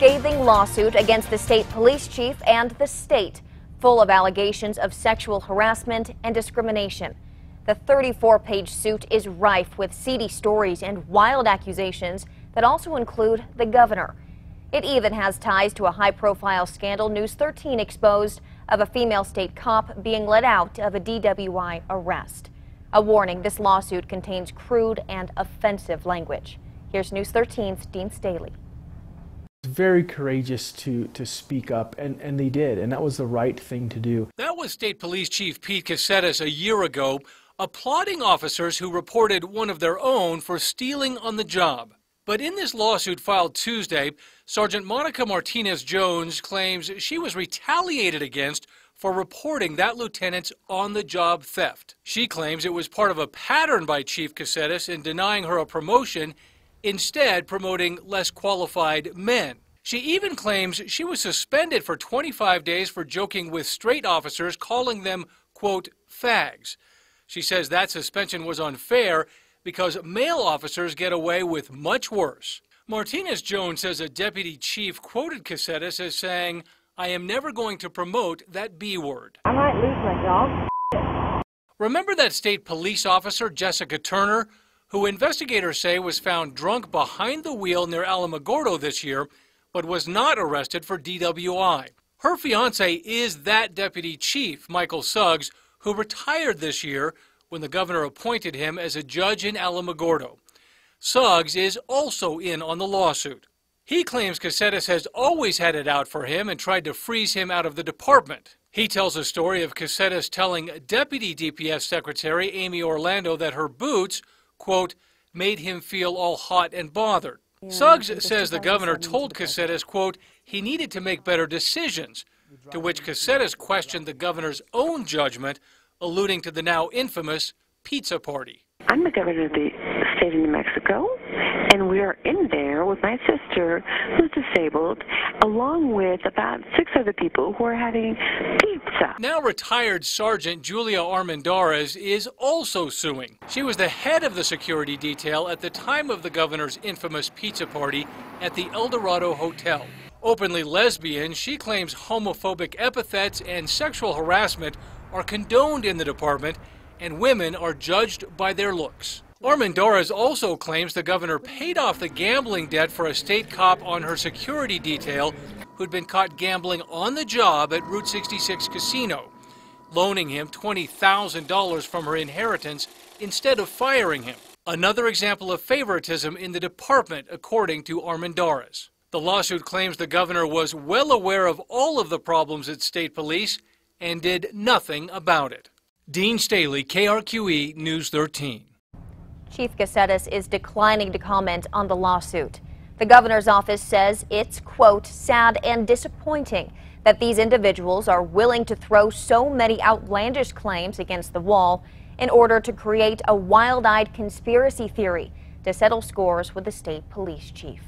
scathing lawsuit against the state police chief and the state, full of allegations of sexual harassment and discrimination. The 34-page suit is rife with seedy stories and wild accusations that also include the governor. It even has ties to a high-profile scandal News 13 exposed of a female state cop being let out of a DWI arrest. A warning, this lawsuit contains crude and offensive language. Here's News 13's Dean Staley. Very courageous to speak up, and they did, and that was the right thing to do. That was State Police Chief Pete Caceres a year ago, applauding officers who reported one of their own for stealing on the job. But in this lawsuit filed Tuesday, Sergeant Monica Martinez-Jones claims she was retaliated against for reporting that lieutenant's on-the-job theft. She claims it was part of a pattern by Chief Caceres in denying her a promotion, instead promoting less qualified men. She even claims she was suspended for 25 days for joking with straight officers, calling them, quote, fags. She says that suspension was unfair because male officers get away with much worse. Martinez-Jones says a deputy chief quoted Caceres as saying, "I am never going to promote that B word." I might lose my job. Remember that state police officer, Jessica Turner, who investigators say was found drunk behind the wheel near Alamogordo this year, but was not arrested for DWI. Her fiancé is that deputy chief, Michael Suggs, who retired this year when the governor appointed him as a judge in Alamogordo. Suggs is also in on the lawsuit. He claims Caceres has always had it out for him and tried to freeze him out of the department. He tells a story of Caceres telling Deputy DPS Secretary Amy Orlando that her boots, quote, made him feel all hot and bothered. Suggs says the governor told Caceres, quote, he needed to make better decisions, to which Caceres questioned the governor's own judgment, alluding to the now infamous pizza party. I'm the governor of the state of New Mexico, and we are in there with my sister, who's disabled, along with about 6 other people who are having pizza. Now retired Sergeant Julia Armendariz is also suing. She was the head of the security detail at the time of the governor's infamous pizza party at the El Dorado Hotel. Openly lesbian, she claims homophobic epithets and sexual harassment are condoned in the department, and women are judged by their looks. Armendariz also claims the governor paid off the gambling debt for a state cop on her security detail who'd been caught gambling on the job at Route 66 Casino, loaning him $20,000 from her inheritance instead of firing him. Another example of favoritism in the department, according to Armendariz. The lawsuit claims the governor was well aware of all of the problems at state police and did nothing about it. Dean Staley, KRQE News 13. Chief Caceres is declining to comment on the lawsuit. The governor's office says it's, quote, sad and disappointing that these individuals are willing to throw so many outlandish claims against the wall in order to create a wild-eyed conspiracy theory to settle scores with the state police chief.